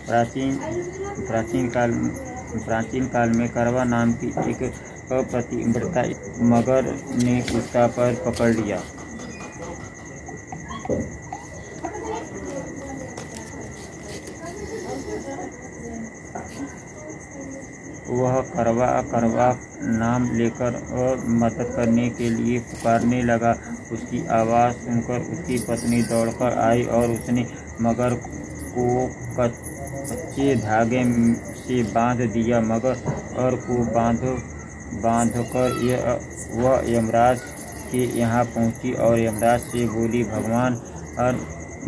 प्राचीन प्राचीन काल में करवा नाम की एक अपतिव्रता मगर ने उसका पैर पकड़ लिया। वह करवा करवा नाम लेकर और मदद करने के लिए पुकारने लगा। उसकी आवाज़ सुनकर उसकी पत्नी दौड़कर आई और उसने मगर को कच्चे धागे से बांध दिया। मगर को बांधकर वह यमराज के यहाँ पहुँची और यमराज से बोली, भगवान,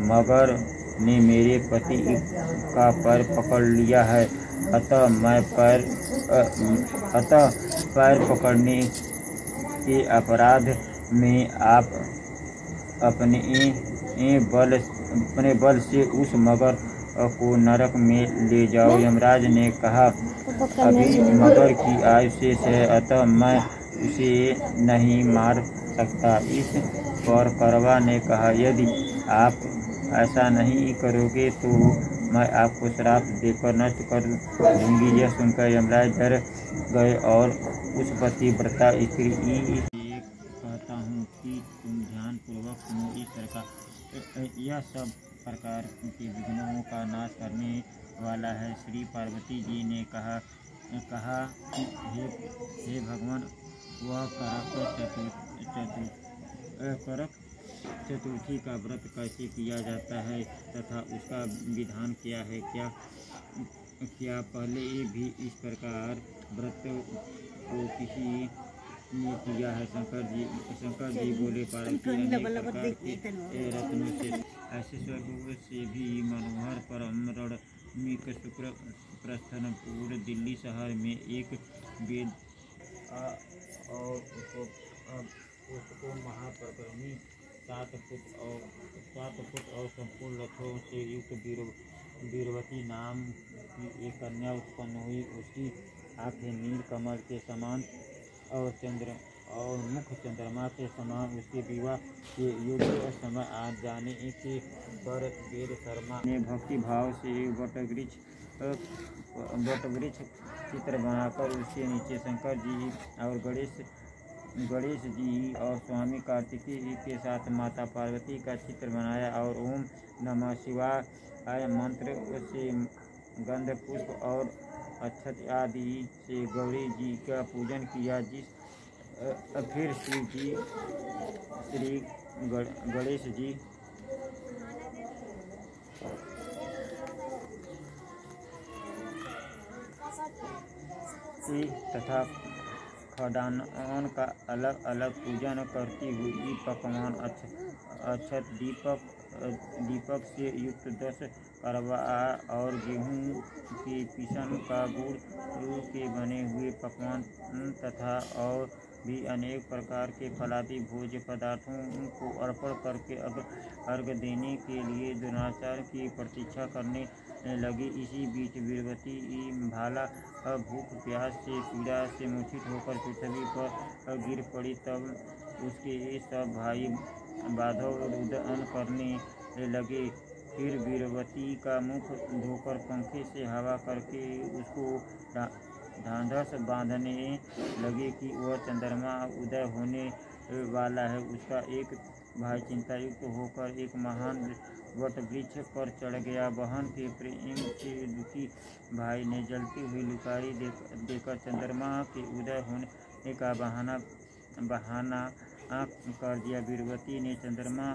मगर ने मेरे पति का पैर पकड़ लिया है, अतः पैर पकड़ने के अपराध में आप अपने बल से उस मगर को नरक में ले जाओ। यमराज ने कहा, अभी मगर की आयु शेष है, अतः मैं उसे नहीं मार सकता। इस पर करवा ने कहा, यदि आप ऐसा नहीं करोगे तो मैं आपको श्राप देकर नष्ट कर दूंगी। यह सुनकर यमराज डर गए और उस पतिव्रता स्त्री से कहता हूँ कि तुम ध्यान पूर्वक सुनो। यह सब प्रकार के विघ्नों का नाश करने वाला है। श्री पार्वती जी ने कहा कि हे भगवान, वह करक चतुर्थी का व्रत कैसे किया जाता है तथा उसका विधान क्या है? क्या पहले भी इस प्रकार व्रत को किसी ने किया है? शंकर जी बोले, पार्वती, अनेक प्रकार के रत्नों से, ऐसे स्वरूप से भी मनोहर परम रमणीक शुक्र प्रस्थनपुर दिल्ली शहर में एक वेद और उसको महापराक्रमी 7 फुट और संपूर्ण रथों से युक्त वीरवती नाम की एक कन्या उत्पन्न हुई। उसकी आंखें नील कमल के समान और मुख चंद्रमा के समान। उसके विवाह के योग्य समय आ जाने के पर वेद शर्मा ने भक्ति भाव से वटवृक्ष चित्र बनाकर उसके नीचे शंकर जी और गणेश जी और स्वामी कार्तिकेय के साथ माता पार्वती का चित्र बनाया और ओम नमः शिवाय मंत्र से गंध पुष्प और अक्षत आदि से गौरी जी का पूजन किया। फिर श्री गणेश जी तथा खडानन का अलग अलग पूजन करती हुई पकवान अक्षत दीपक से युक्त 10 करवा और गेहूं के पिसन का गुड़ के बने हुए पकवान तथा और भी अनेक प्रकार के फलादि भोज्य पदार्थों को अर्पण करके अर्घ देने के लिए द्रोणाचार्य की प्रतीक्षा करने लगी। इसी बीच वीरवती भाला भूख प्यास से पीड़ा से मूर्छित होकर पृथ्वी पर गिर पड़ी। तब उसके सब भाई बांधव रुदन करने लगे। फिर वीरवती का मुख धोकर पंखे से हवा करके उसको ढांढस बांधने लगे कि वह चंद्रमा उदय होने वाला है। उसका एक भाई चिंतायुक्त होकर एक महान वटवृक्ष पर चढ़ गया। बहन के प्रेम से दुखी भाई ने जलती हुई लुकारी देकर चंद्रमा के उदय होने का बहाना कर दिया। वीरवती ने चंद्रमा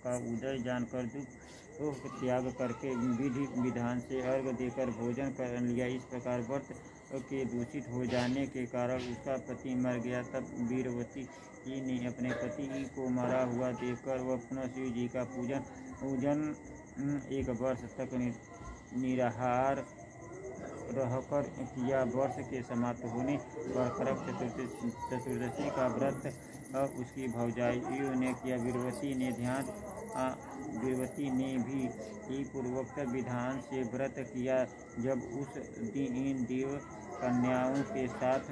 का उदय जानकर दुख त्याग करके विधि विधान से अर्घ देकर भोजन कर लिया। इस प्रकार व्रत के दूषित हो जाने के कारण उसका पति मर गया। तब वीरवती ने अपने पति को मरा हुआ देखकर वह पुनः शिव जी का पूजन 1 वर्ष तक निराहार रहकर किया। वर्ष के समाप्त होने पर करक चतुर्दशी का व्रत उसकी भौजाइयों ने किया। वीरवती ने भी पूर्वोक्त विधान से व्रत किया। जब उस दिन देव कन्याओं के साथ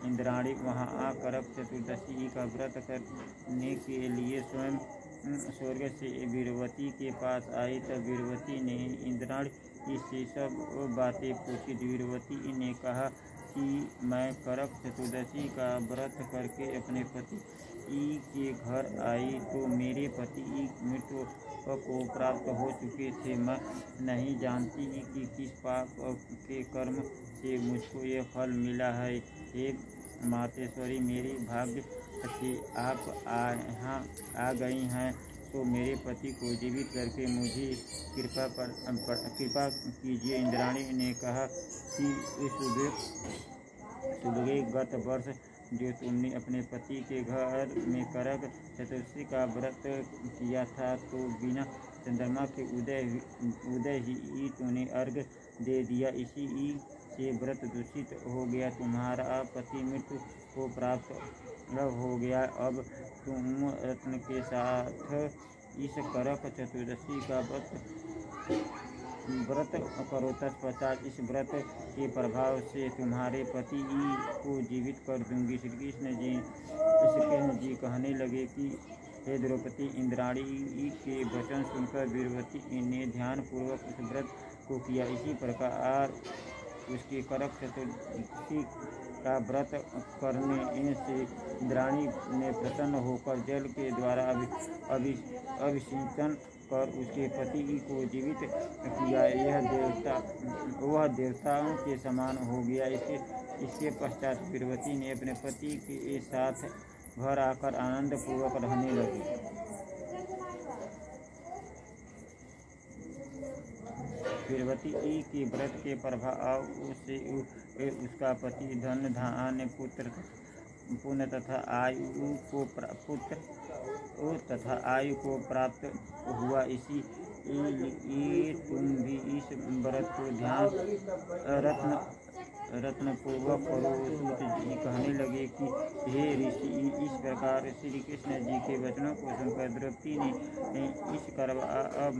इंद्राणी वहां करक चतुर्दशी का व्रत करने के लिए स्वयं स्वर्ग से वीरवती के पास आई तब वीरवती ने इंद्राणी से सब बातें पूछी। वीरवती ने कहा कि मैं करक चतुर्दशी का व्रत करके अपने पति के घर आई तो मेरे पति मृत्यु को प्राप्त हो चुके थे। मैं नहीं जानती कि किस पाप के कर्म से मुझको यह फल मिला है। हे मातेश्वरी, मेरी भाग्य से आप यहाँ आ गई हैं तो मेरे पति को जीवित करके मुझे कृपा कीजिए। इंद्राणी ने कहा कि सुबह गत वर्ष जो तुमने अपने पति के घर में करक चतुर्दशी का व्रत किया था तो बिना चंद्रमा के उदय ही तुमने अर्घ दे दिया। इसी से व्रत दूषित हो गया। तुम्हारा पति मृत्यु को प्राप्त हो गया। अब तुम रत्न के साथ इस करक चतुर्दशी का व्रत करो। तत्पश्चात इस व्रत के प्रभाव से तुम्हारे पति को जीवित कर दूंगी। श्री कृष्ण जी कहने लगे कि हे द्रौपदी, इंद्राणी के वचन सुनकर वीरवती ने ध्यान पूर्वक उस व्रत को किया। इसी प्रकार उसके करक चतुर्दशी का व्रत करने से इंद्राणी ने प्रसन्न होकर जल के द्वारा अभिषेचन कर उसके पति को जीवित किया। वह देवताओं के समान हो गया। इसके पश्चात वीरवती ने अपने पति के साथ घर आकर आनंद पूर्वक रहने लगी। वीरवती के व्रत के प्रभाव से उसका पति धन धान्य पुण्य तथा आयु को प्राप्त हुआ। इसलिए तुम भी इस व्रत को ध्यान रत्न पूर्वक करो। सूत जी कहने लगे कि हे ऋषि, इस प्रकार श्री कृष्ण जी के वचनों को सुनकर द्रौपदी ने इस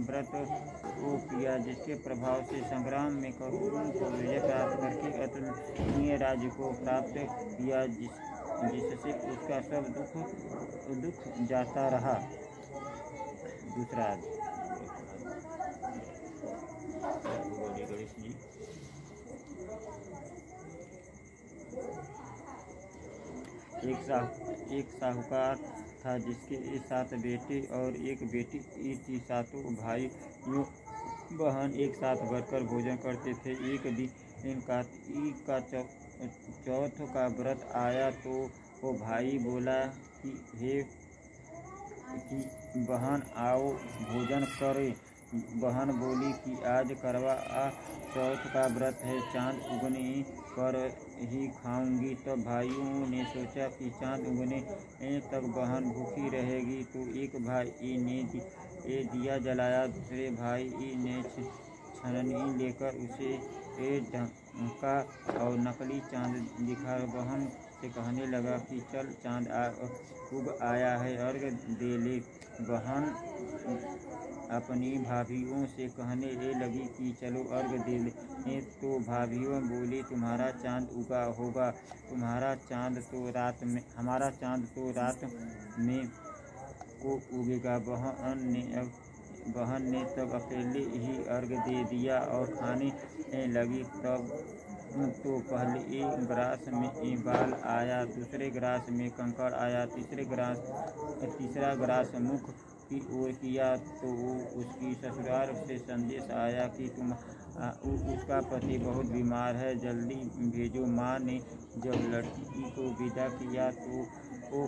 व्रत को किया, जिसके प्रभाव से संग्राम में कौरवों को विजय प्राप्त करके अतुलनीय राज्य को प्राप्त किया, जिससे उसका सब दुख जाता रहा। दूसरा गणेश जी। एक साहूकार था जिसके 7 बेटे और 1 बेटी थी। 7 भाइयों बहन एक साथ बैठकर भोजन करते थे। एक दिन कार्तिक का चौथ का व्रत आया तो वो भाई बोला कि बहन आओ भोजन करें। बहन बोली कि आज करवा चौथ का व्रत है, चाँद उगने पर ही खाऊंगी। तब भाइयों ने सोचा कि चाँद उगने तक बहन भूखी रहेगी, तो एक भाई ने दिया जलाया। दूसरे भाई ने छन्नी लेकर उसे ढका और नकली चाँद दिखा बहन से कहने लगा कि चल, चाँद उग आया है, अर्घ दे ले। बहन अपनी भाभियों से कहने लगी कि चलो अर्घ दे ले। तो भाभियों बोली, तुम्हारा चाँद उगा होगा, हमारा चाँद तो रात में को उगेगा। बहन ने तब अकेले ही अर्घ दे दिया और खाने लगी। तब तो पहले एक ग्रास में बाल आया, दूसरे ग्रास में कंकड़ आया, तीसरा ग्रास मुख की ओर किया तो उसकी ससुराल से संदेश आया कि उसका पति बहुत बीमार है, जल्दी भेजो। माँ ने जब लड़की को विदा किया तो वो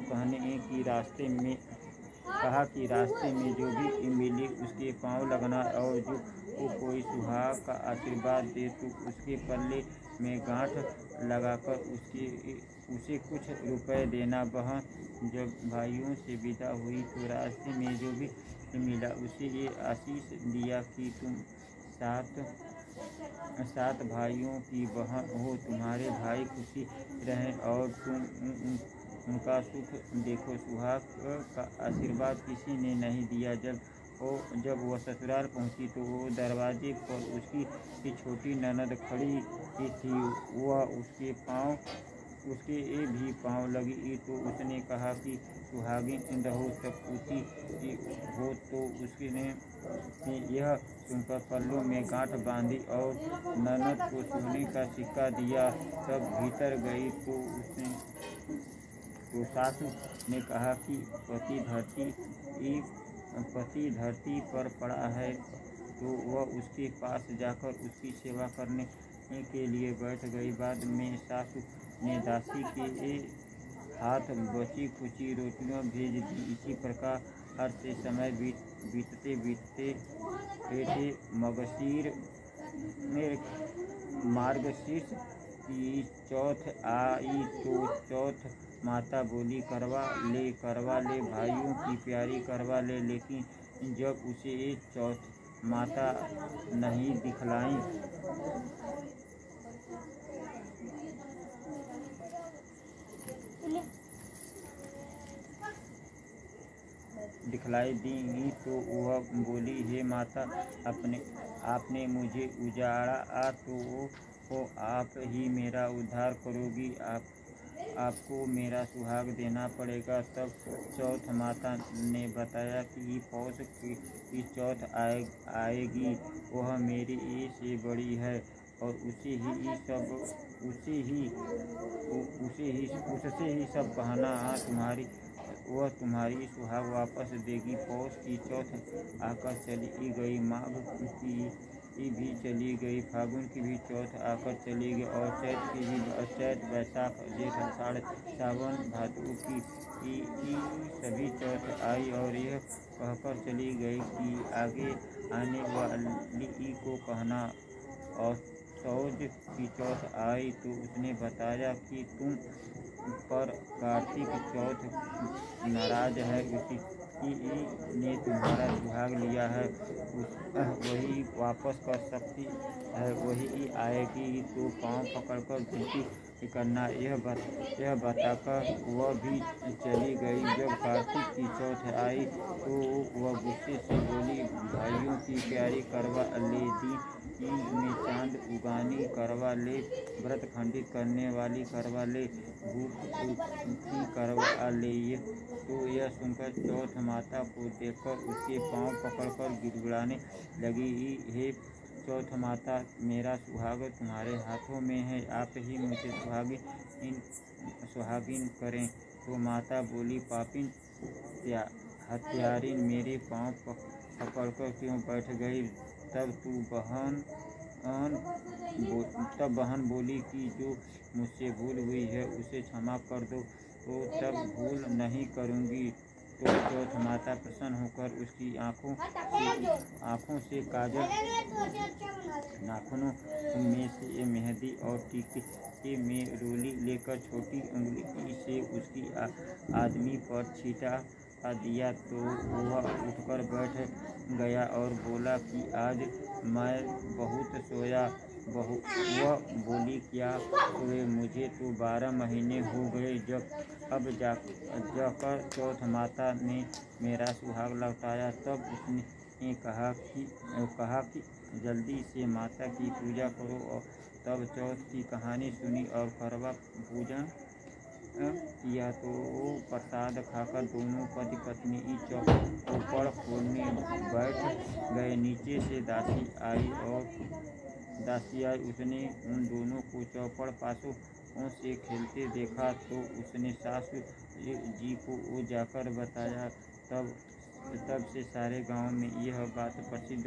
कहा कि रास्ते में जो भी मिले उसके पाँव लगना और जो कोई सुहाग का आशीर्वाद दे तो उसके पल्ले में गांठ लगाकर उसे कुछ रुपए देना। बहन जब भाइयों से विदा हुई तो रास्ते में जो भी मिला उसे ये आशीष दिया कि तुम 7 भाइयों की बहन हो, तुम्हारे भाई खुशी रहें और तुम उनका सुख देखो। सुहाग का आशीर्वाद किसी ने नहीं दिया। जब वह ससुराल पहुंची तो वो दरवाजे पर उसकी छोटी ननद खड़ी थी। वह उसके पाँव उसके भी पाँव लगी तो उसने कहा कि सुहागिन रहो सपूती हो। तो उसने यह सुनकर पल्लों में गांठ बांधी और ननद को सोने का सिक्का दिया। तब भीतर गई तो सासू ने कहा कि पति धरती पर पड़ा है। तो वह उसके पास जाकर उसकी सेवा करने के लिए बैठ गई। बाद में सासू ने दासी के हाथ बची खुची रोटियां भेज दी। इसी प्रकार से समय बीतते बीतते मार्गशीर्ष की चौथ आई तो चौथ माता बोली करवा ले भाइयों की प्यारी करवा ले। लेकिन जब उसे चौथ माता नहीं दिखलाई दी तो वह बोली, हे माता, आपने मुझे उजाड़ा तो आप ही मेरा उद्धार करोगी। आपको मेरा सुहाग देना पड़ेगा। तब चौथ माता ने बताया कि पौष की चौथ आएगी, वह मेरी से बड़ी है और उससे ही सब कहना वह तुम्हारी सुहाग वापस देगी। पौष की चौथ आकर चली गई, माघ की भी चली गई, फागुन की भी चौथ आकर चली गई और चैत वैशाख जेठ आषाढ़ सावन भादु की सभी चौथ आई और यह कहकर चली गई कि आगे आने वाली को कहना। और सौज की चौथ आई तो उसने बताया कि तुम पर कार्तिक चौथ नाराज है, उसी ने तुम्हारा सुहाग लिया है, वही वापस कर सकती है, वही आएगी तो पाँव पकड़कर विनती करना। यह बताकर वह भी चली गई। जब कार्तिक की चौथ आई तो वह गुस्से से बोली, भाइयों की प्यारी करवा ले, दिन में चांद उगानी करवा ले, व्रत खंडित करने वाली करवा ले, भूख की करवा ले। तो यह सुनकर चौथ माता को देखकर उसके पाँव पकड़कर गिड़गिड़ाने लगी, हे चौथ माता, मेरा सुहाग तुम्हारे हाथों में है, आप ही मुझे सुहागिन करें। तो माता बोली, पापिन हत्यारिन, मेरे पाँव पकड़कर क्यों बैठ गई? तब बहन बोली कि जो मुझसे भूल हुई है उसे क्षमा कर दो। तो तब भूल नहीं करूँगी। तो चौथ माता प्रसन्न होकर उसकी आँखों से काजल, नाखूनों में से मेहंदी और टीके में रोली लेकर छोटी उंगली से उसकी आदमी पर छींटा दिया। तो वह उठकर बैठ गया और बोला कि आज मैं बहुत सोया। वह बोली, क्या सोए? मुझे तो 12 महीने हो गए। अब जाकर चौथ माता ने मेरा सुहाग लौटाया। तब उसने कहा कि जल्दी से माता की पूजा करो। और तब चौथ की कहानी सुनी और करवा पूजन किया। तो प्रसाद खाकर दोनों पति पत्नी चौपड़ खोलने बैठ गए। नीचे से दासी आई। उसने उन दोनों को चौपड़ पासों से खेलते देखा तो उसने सासू जी को जाकर बताया। तब से सारे गांव में यह बात प्रसिद्ध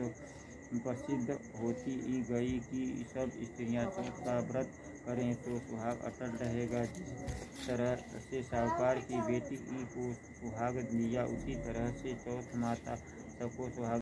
होती गई कि सब स्त्रियां चौथ का व्रत करें तो सुहाग अटल रहेगा। जिस तरह से साहूकार की बेटी को सुहाग दिया, उसी तरह से चौथ माता सबको सुहाग